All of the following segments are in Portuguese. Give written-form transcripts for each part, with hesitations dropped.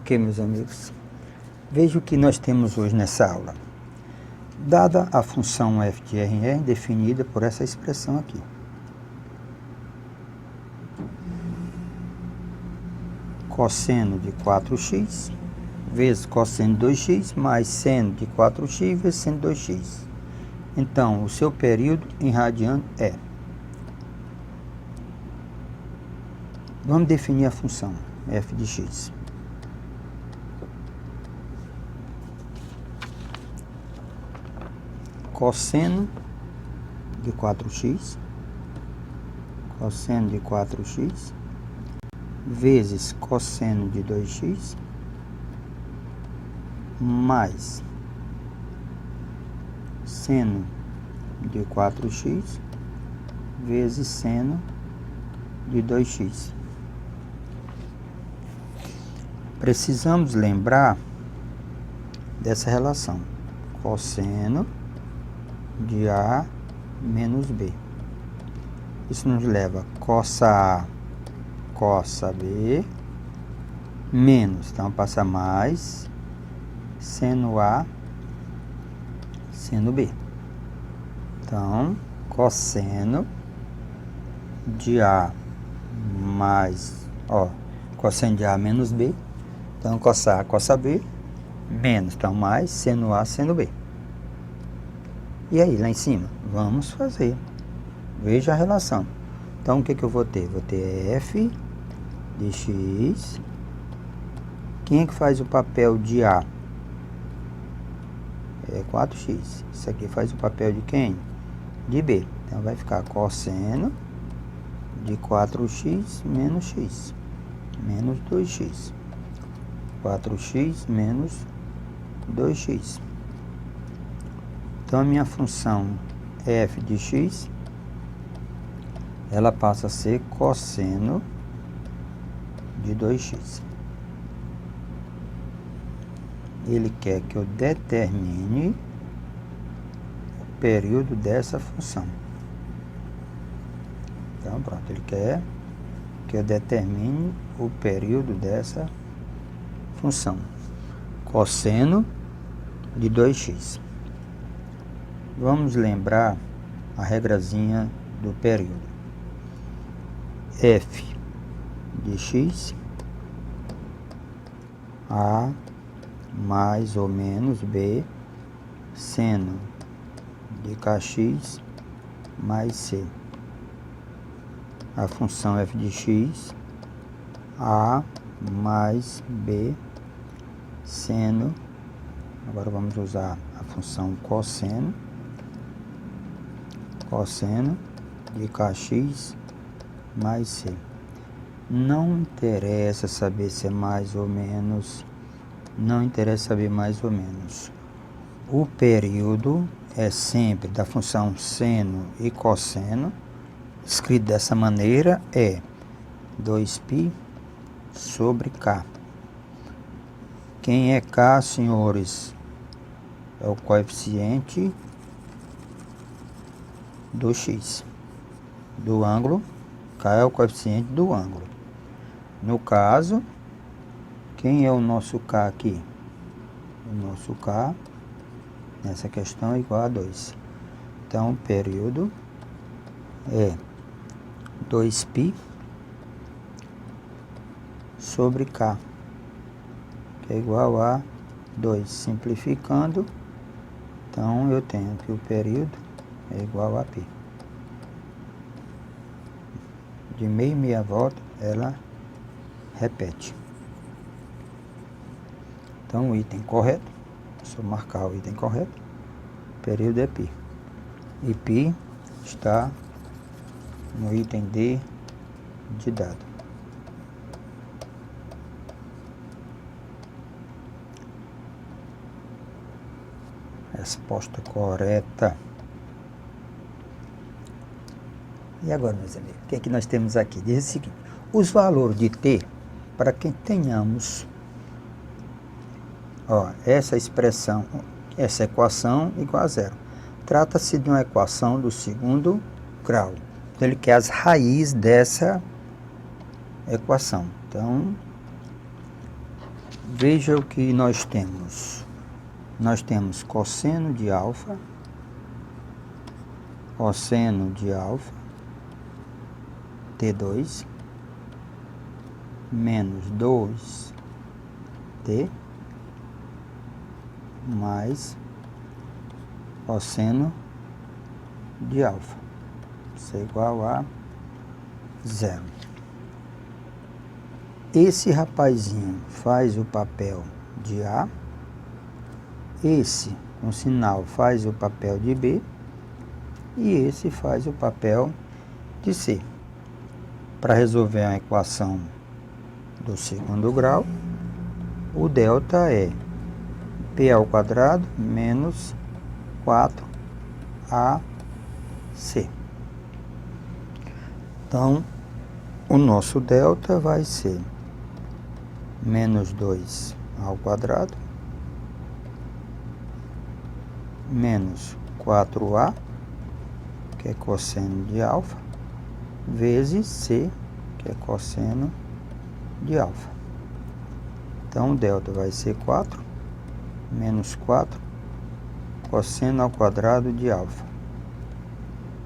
Ok, meus amigos. Veja o que nós temos hoje nessa aula. Dada a função f de RR definida por essa expressão aqui. Cosseno de 4x vezes cosseno de 2x mais seno de 4x vezes seno de 2x. Então, o seu período em radiano é... Vamos definir a função f de x. Cosseno de 4x vezes cosseno de 2x mais seno de 4x vezes seno de 2x. Precisamos lembrar dessa relação, cosseno de A menos B. Isso nos leva a cossa A, cossa B, menos, então passa mais, seno A, seno B. Então, cosseno de A mais, cosseno de A menos B. Então, cossa A, cossa B, menos, então mais, seno A, seno B. E aí, lá em cima? Vamos fazer. Veja a relação. Então, o que eu vou ter? Vou ter f de x. Quem é que faz o papel de A? É 4x. Isso aqui faz o papel de quem? De B. Então, vai ficar cosseno de 4x menos x. Menos 2x. 4x menos 2x. Então, a minha função f de x, ela passa a ser cosseno de 2x. Ele quer que eu determine o período dessa função. Então, pronto, ele quer que eu determine o período dessa função. Cosseno de 2x. Vamos lembrar a regrazinha do período. F de x, A mais ou menos B, seno de kx mais C. A função f de x, A mais B, seno, agora vamos usar a função cosseno de kx mais C. Não interessa saber se é mais ou menos, não interessa saber mais ou menos. O período é sempre da função seno e cosseno, escrito dessa maneira, é 2π sobre k. Quem é k, senhores? É o coeficiente do x, do ângulo. K é o coeficiente do ângulo. No caso, quem é o nosso k aqui? O nosso k, nessa questão, é igual a 2. Então, o período é 2π sobre k, que é igual a 2. Simplificando, então, eu tenho que o período é igual a π. De meia e meia volta, ela repete. Então, o item correto, se eu marcar o item correto, o período é π. E π está no item D de dado. Resposta correta. E agora, meus amigos, o que é que nós temos aqui? Diz o seguinte: os valores de t, para que tenhamos essa expressão, essa equação igual a zero. Trata-se de uma equação do segundo grau. Então, ele quer as raízes dessa equação. Então, Veja o que nós temos. Nós temos cosseno de alfa, T2, menos 2T, mais cosseno de alfa. Isso é igual a 0. Esse rapazinho faz o papel de A, esse com sinal faz o papel de B e esse faz o papel de C. Para resolver a equação do segundo grau, o delta é P ao quadrado menos 4AC. Então, o nosso delta vai ser menos 2 ao quadrado, menos 4A, que é cosseno de alfa, vezes C, que é cosseno de alfa. Então, o delta vai ser 4, menos 4, cosseno ao quadrado de alfa.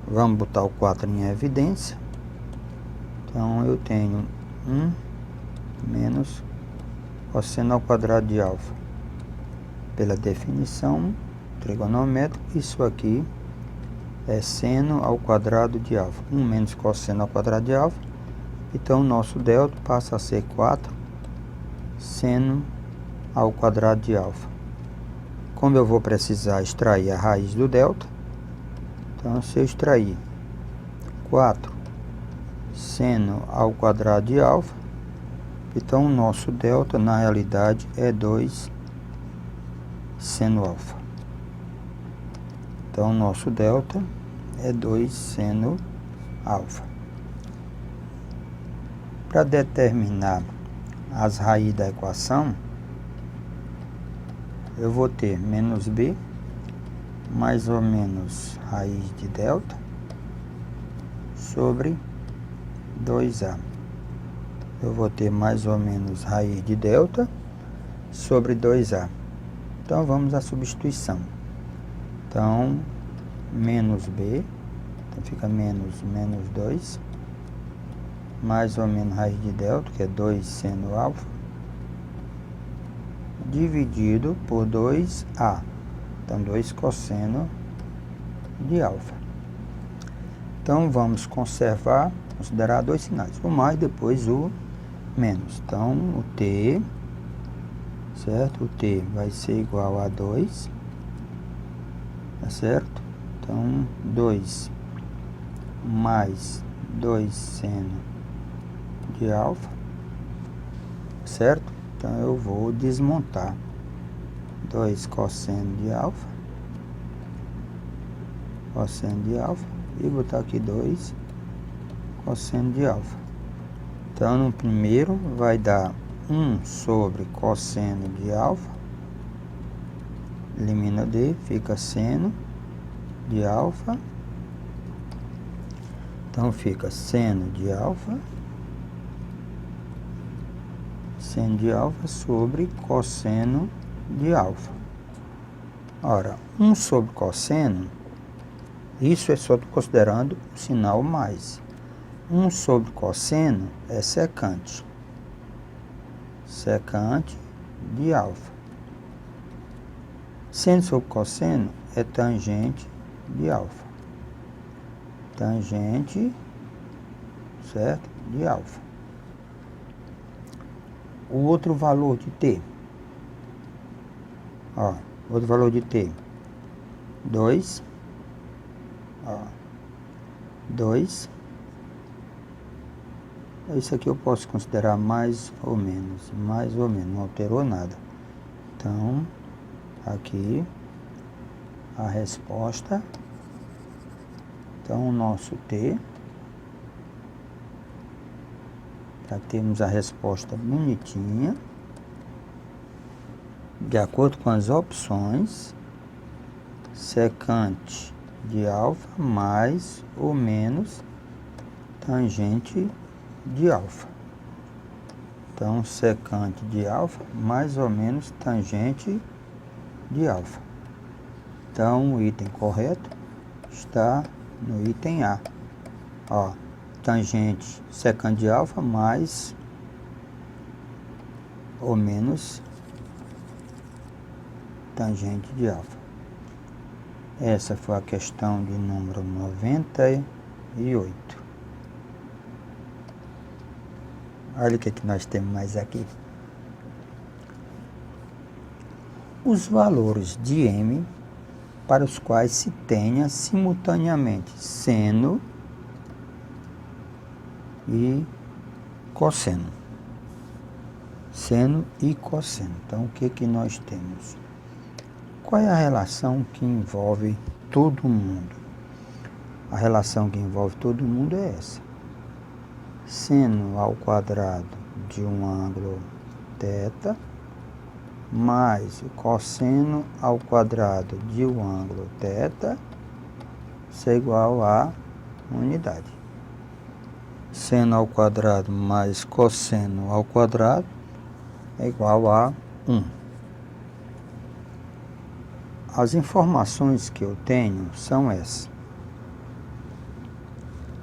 Vamos botar o 4 em evidência. Então, eu tenho 1 menos cosseno ao quadrado de alfa. Pela definição trigonométrica, isso aqui é seno ao quadrado de alfa. 1 menos cosseno ao quadrado de alfa. Então, o nosso delta passa a ser 4 seno ao quadrado de alfa. Como eu vou precisar extrair a raiz do delta, então, se eu extrair 4 seno ao quadrado de alfa, então o nosso delta na realidade é 2 seno alfa. Então o nosso delta é 2 seno alfa. Para determinar as raízes da equação, eu vou ter menos b mais ou menos raiz de delta sobre 2a. Eu vou ter mais ou menos raiz de delta sobre 2a. Então, vamos à substituição. Então, menos b, então fica menos 2, mais ou menos raiz de delta, que é 2 seno alfa, dividido por 2a. Então, 2 cosseno de alfa. Então, vamos considerar dois sinais, o mais depois o menos. Então, o t, certo? O t vai ser igual a 2, tá certo? Então, 2 mais 2 seno de alfa, certo? Então, eu vou desmontar 2 cosseno de alfa, e botar aqui 2 cosseno de alfa. Então, no primeiro vai dar 1 sobre cosseno de alfa, elimina D, fica seno de alfa. Então, fica seno de alfa sobre cosseno de alfa. Ora, 1 sobre cosseno, isso é só considerando o sinal mais. 1 sobre cosseno é secante. Secante de alfa. Seno sobre cosseno é tangente de alfa. Tangente, certo? De alfa. O outro valor de t. Ó, outro valor de t. 2. Ó. 2. Isso aqui eu posso considerar mais ou menos, não alterou nada. Então, aqui, a resposta. Então, o nosso T, para termos a resposta bonitinha, de acordo com as opções, secante de alfa mais ou menos tangente de alfa. Então, secante de alfa mais ou menos tangente de alfa. Então, o item correto está no item A. Ó, tangente secante de alfa mais ou menos tangente de alfa. Essa foi a questão de número 98. Olha o que nós temos mais aqui. Os valores de m para os quais se tenha simultaneamente seno e cosseno. Seno e cosseno. Então, o que nós temos? Qual é a relação que envolve todo mundo? A relação que envolve todo mundo é essa. Seno ao quadrado de um ângulo θ mais o cosseno ao quadrado de um ângulo θ, isso é igual a unidade. Seno ao quadrado mais cosseno ao quadrado é igual a 1. As informações que eu tenho são essas.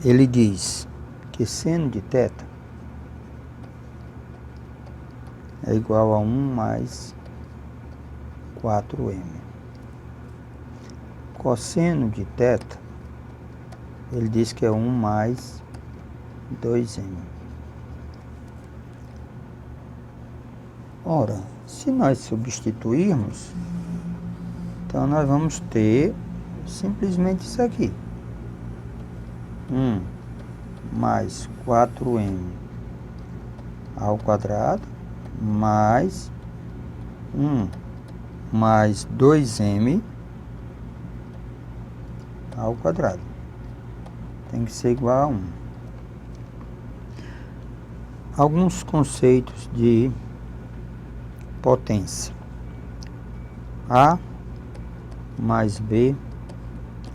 Ele diz que seno de θ é igual a 1 mais 4m. Cosseno de θ, ele diz que é 1 mais 2m. Ora, se nós substituirmos, então nós vamos ter simplesmente isso aqui. 1 mais 4m ao quadrado mais 1 mais 2m ao quadrado. Tem que ser igual a 1. Alguns conceitos de potência. A mais B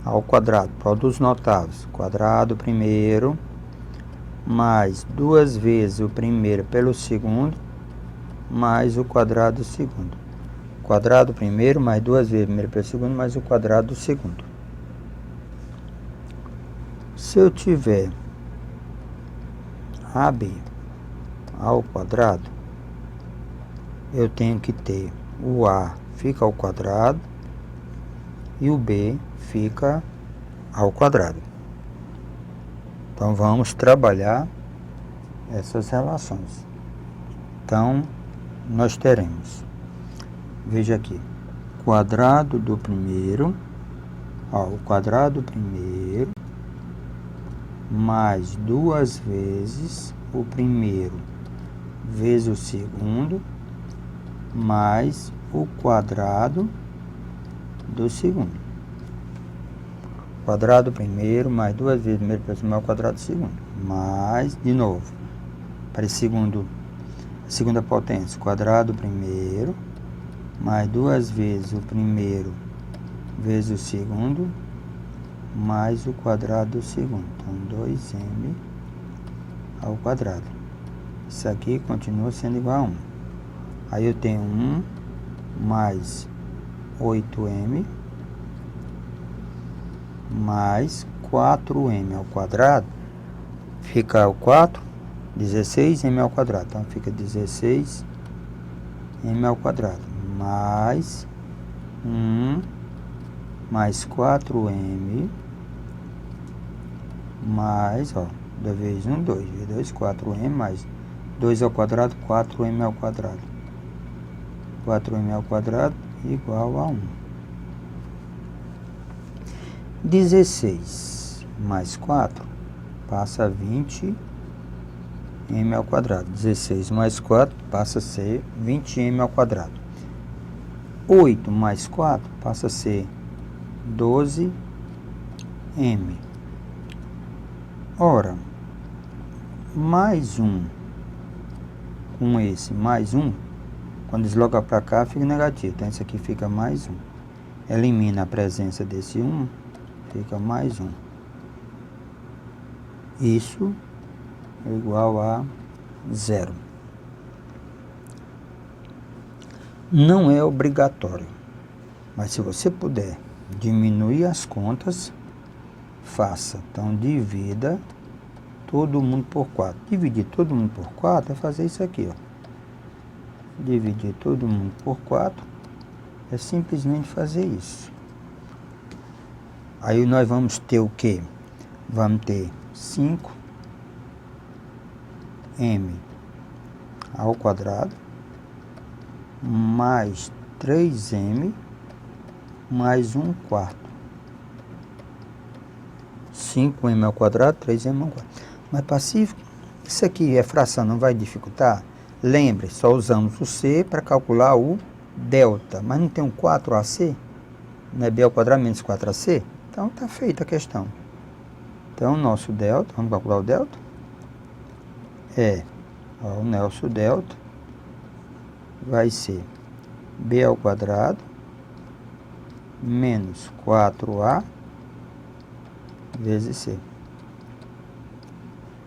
ao quadrado. Produtos notáveis. Quadrado primeiro mais 2 vezes o primeiro pelo segundo mais o quadrado do segundo. Quadrado primeiro mais 2 vezes o primeiro pelo segundo mais o quadrado do segundo. Se eu tiver AB ao quadrado, eu tenho que ter o A fica ao quadrado e o B fica ao quadrado. Então, vamos trabalhar essas relações. Então, nós teremos, veja aqui, quadrado do primeiro, ó, o quadrado do primeiro, mais 2 vezes o primeiro vezes o segundo, mais o quadrado do segundo. Quadrado do primeiro, mais 2 vezes o primeiro vezes o quadrado do segundo. Mais, de novo, para a segunda potência, quadrado do primeiro, mais 2 vezes o primeiro vezes o segundo, mais o quadrado do segundo. Então, 2m ao quadrado. Isso aqui continua sendo igual a 1. Aí eu tenho 1 mais 8m mais 4m ao quadrado. Fica o 4, 16m ao quadrado. Então, fica 16m ao quadrado. Mais 1 mais 4m mais, ó, 2 vezes 1, 2, vezes 2, 4m mais 2 ao quadrado, 4m ao quadrado. 4m ao quadrado igual a 1. 16 mais 4 passa a 20m ao quadrado. 16 mais 4 passa a ser 20m ao quadrado. 8 mais 4 passa a ser 12m. Ora, mais 1 com esse mais 1, quando desloca para cá fica negativo. Então, isso aqui fica mais 1. Elimina a presença desse 1, fica mais 1. Isso é igual a 0. Não é obrigatório, mas se você puder diminuir as contas, faça. Então, divida todo mundo por 4. Dividir todo mundo por 4 é fazer isso aqui, ó. Dividir todo mundo por 4 é simplesmente fazer isso. Aí nós vamos ter o quê? Vamos ter 5m ao quadrado mais 3m mais 1/4. 5m ao quadrado, 3m ao quadrado. Mas pacífico, isso aqui é fração, não vai dificultar? Lembre, só usamos o C para calcular o delta. Mas não tem um 4AC? Não é B ao quadrado menos 4AC? Então está feita a questão. Então, nosso delta, vamos calcular o delta? O nosso delta vai ser B ao quadrado menos 4A vezes C.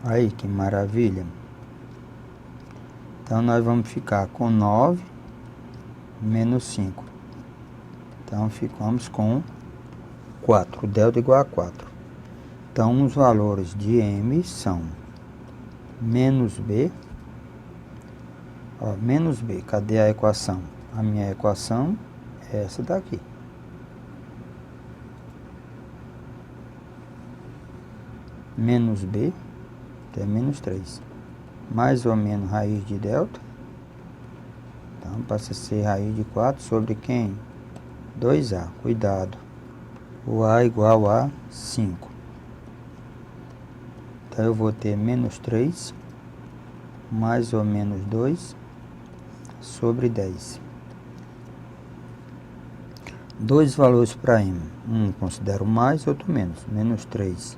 Aí, que maravilha. Então, nós vamos ficar com 9 menos 5. Então, ficamos com 4. O delta igual a 4. Então, os valores de M são menos B. Menos B, cadê a equação? A minha equação é essa daqui. Menos B, até menos 3. Mais ou menos raiz de delta. Então, passa a ser raiz de 4 sobre quem? 2A. Cuidado. O A igual a 5. Então, eu vou ter menos 3, mais ou menos 2, sobre 10. Dois valores para M. Um considero mais, outro menos. Menos 3,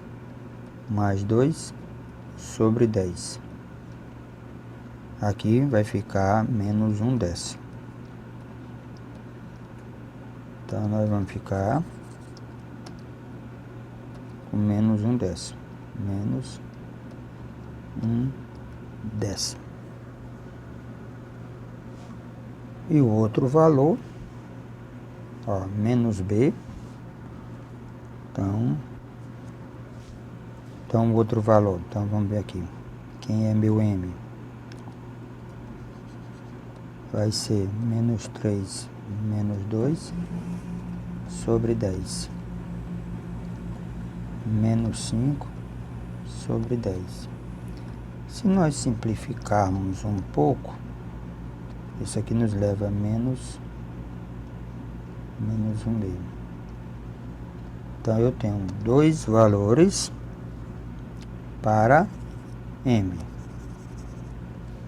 mais 2, sobre 10. Aqui vai ficar menos 1/10. Então, nós vamos ficar com menos 1/10. Menos 1/10. E o outro valor, menos B. Então, o outro valor. Então, vamos ver aqui. Quem é meu M? Vai ser menos 3, menos 2, sobre 10. Menos 5, sobre 10. Se nós simplificarmos um pouco, isso aqui nos leva a menos 1/2. Então, eu tenho dois valores para M.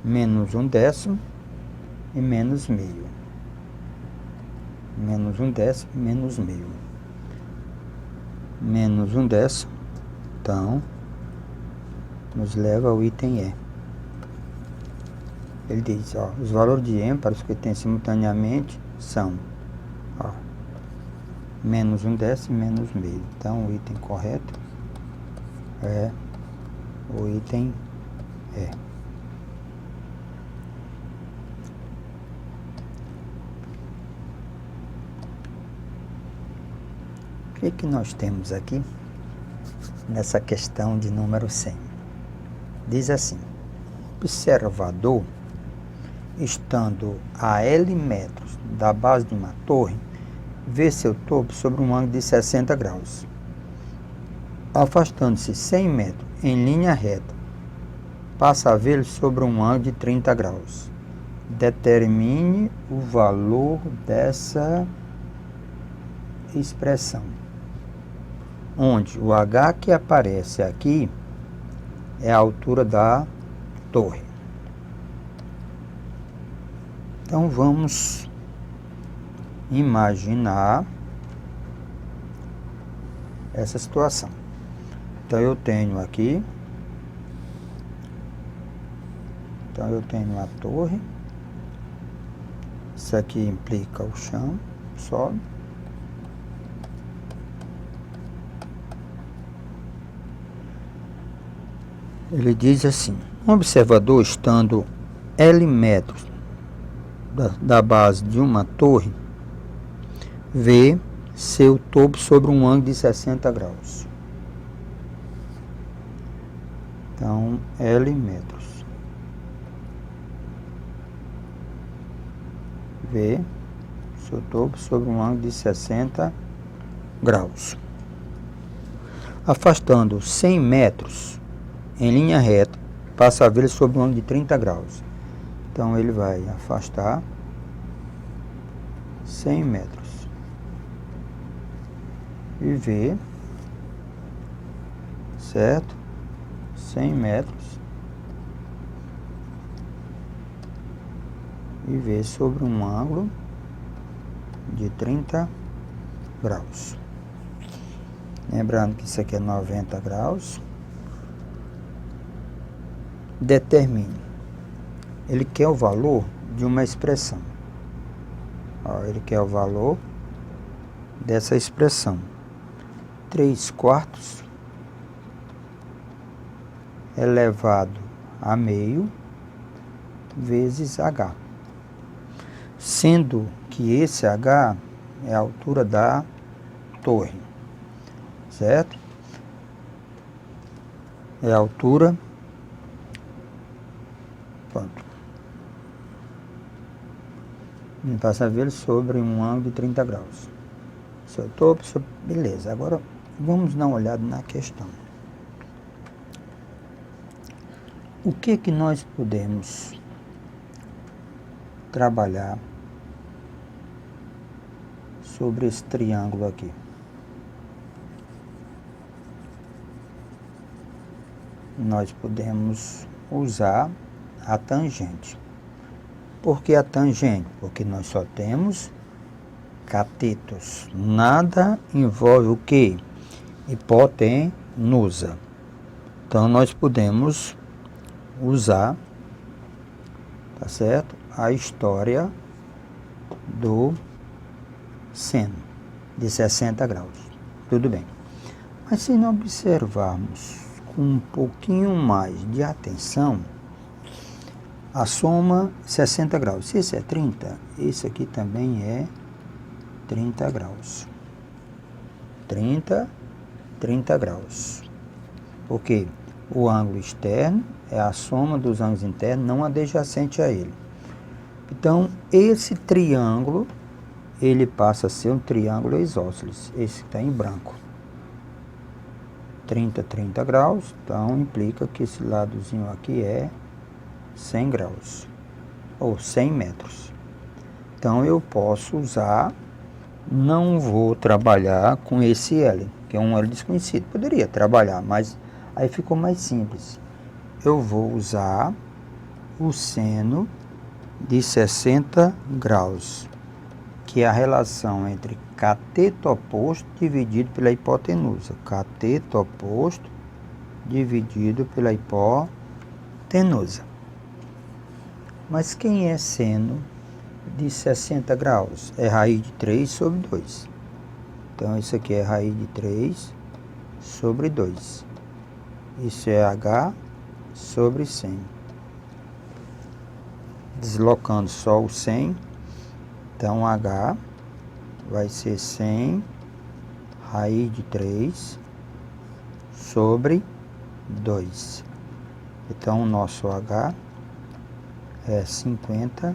Menos 1/10 e menos meio. Menos 1/10, menos meio. Menos 1/10, então, nos leva ao item E. Ele diz, os valores de M para os que tem simultaneamente são, menos 1/10 e menos meio. Então, o item correto é o item E. O que nós temos aqui nessa questão de número 100? Diz assim: observador, estando a L metros da base de uma torre, vê seu topo sobre um ângulo de 60 graus. Afastando-se 100 metros em linha reta, passa a vê-lo sobre um ângulo de 30 graus. Determine o valor dessa expressão, onde o H que aparece aqui é a altura da torre. Então, vamos imaginar essa situação. Então, eu tenho aqui, a torre. Isso aqui implica o chão, solo. Ele diz assim: um observador estando L metros da base de uma torre, vê seu topo sobre um ângulo de 60 graus. Então, L metros. Vê seu topo sobre um ângulo de 60 graus. Afastando 100 metros em linha reta, passa a vê-lo sobre um ângulo de 30 graus. Então, ele vai afastar 100 metros e vê, certo? 100 metros e vê sobre um ângulo de 30 graus. Lembrando que isso aqui é 90 graus. Determine. Ele quer o valor de uma expressão. Ó, ele quer o valor dessa expressão. 3/4 elevado a meio vezes h. Sendo que esse h é a altura da torre, certo? É a altura, pronto. Passa a ver sobre um ângulo de 30 graus. Seu topo, beleza. Agora vamos dar uma olhada na questão. O que nós podemos trabalhar sobre esse triângulo aqui? Nós podemos usar a tangente. Por que a tangente? Porque nós só temos catetos. Nada envolve o quê? Hipotenusa. Então, nós podemos usar, tá certo? A história do seno de 60 graus. Tudo bem. Mas se não observarmos com um pouquinho mais de atenção, a soma 60 graus. Se esse é 30, esse aqui também é 30 graus. 30 graus. Porque o ângulo externo é a soma dos ângulos internos não adjacente a ele. Então, esse triângulo, ele passa a ser um triângulo isósceles. Esse está em branco. 30 graus, então implica que esse ladozinho aqui é 100 graus, ou 100 metros. Então, eu posso usar, não vou trabalhar com esse L, que é um L desconhecido. Poderia trabalhar, mas aí ficou mais simples. Eu vou usar o seno de 60 graus, que é a relação entre cateto oposto dividido pela hipotenusa. Cateto oposto dividido pela hipotenusa. Mas quem é seno de 60 graus? É raiz de 3 sobre 2. Então, isso aqui é raiz de 3 sobre 2. Isso é h sobre 100. Deslocando só o 100, então h vai ser 100 raiz de 3 sobre 2. Então, o nosso h é 50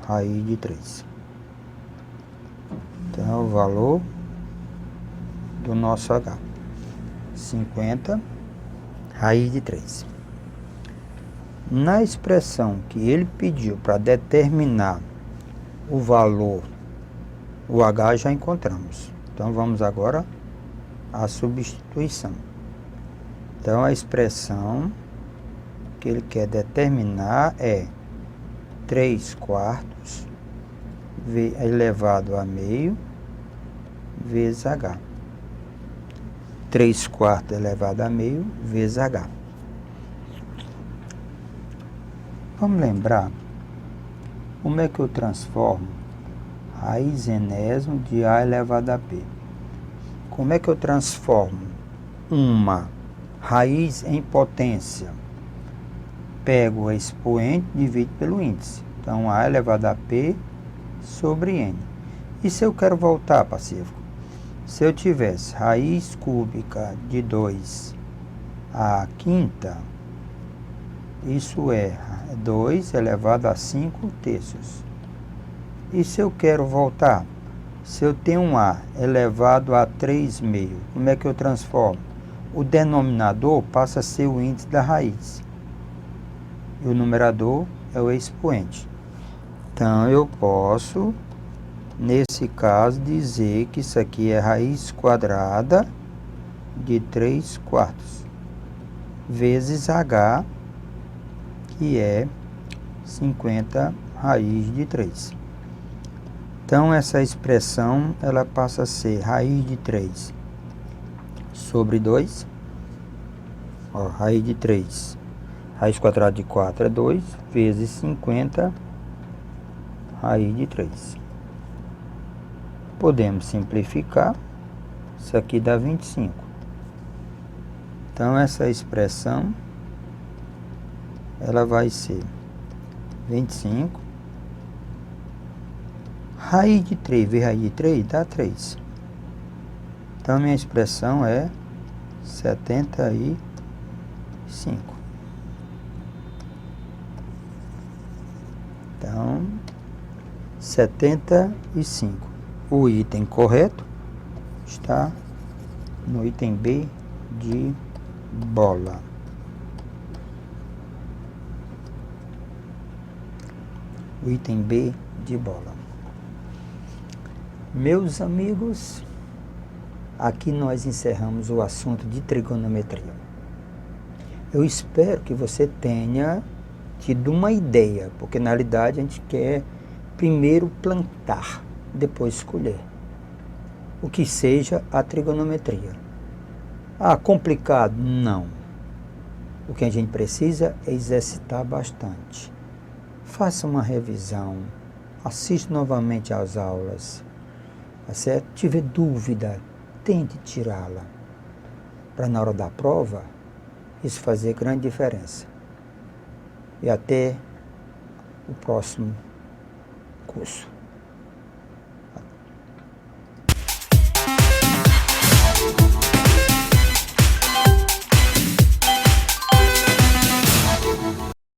raiz de 3. Então, é o valor do nosso h. 50 raiz de 3. Na expressão que ele pediu para determinar o valor, o h já encontramos. Então, vamos agora à substituição. Então, a expressão que ele quer determinar é 3/4 elevado a meio vezes h. 3/4 elevado a meio vezes h. Vamos lembrar como é que eu transformo raiz enésimo de a elevado a b. Como é que eu transformo uma raiz em potência? Pego o expoente e divido pelo índice. Então, A elevado a P sobre N. E se eu quero voltar, Pacífico? Se eu tivesse raiz cúbica de 2 à quinta, isso é 2 elevado a 5 terços. E se eu quero voltar? Se eu tenho um A elevado a 3 meio, como é que eu transformo? O denominador passa a ser o índice da raiz. E o numerador é o expoente. Então, eu posso, nesse caso, dizer que isso aqui é raiz quadrada de 3 quartos, vezes H, que é 50 raiz de 3. Então, essa expressão, ela passa a ser raiz de 3 sobre 2. Ó, raiz de 3, raiz quadrada de 4 é 2, vezes 50 raiz de 3. Podemos simplificar, isso aqui dá 25. Então, essa expressão, ela vai ser 25. Raiz de 3 vezes raiz de 3 dá 3. Então, minha expressão é 75. Então, 75. O item correto está no item B de bola. O item B de bola. Meus amigos, aqui nós encerramos o assunto de trigonometria. Eu espero que você tenha tido uma ideia, porque na realidade a gente quer primeiro plantar, depois escolher o que seja a trigonometria. Ah, complicado? Não. O que a gente precisa é exercitar bastante. Faça uma revisão, assista novamente às aulas, tá certo? Se tiver dúvida, tente tirá-la, para na hora da prova, isso fazer grande diferença. E até o próximo curso.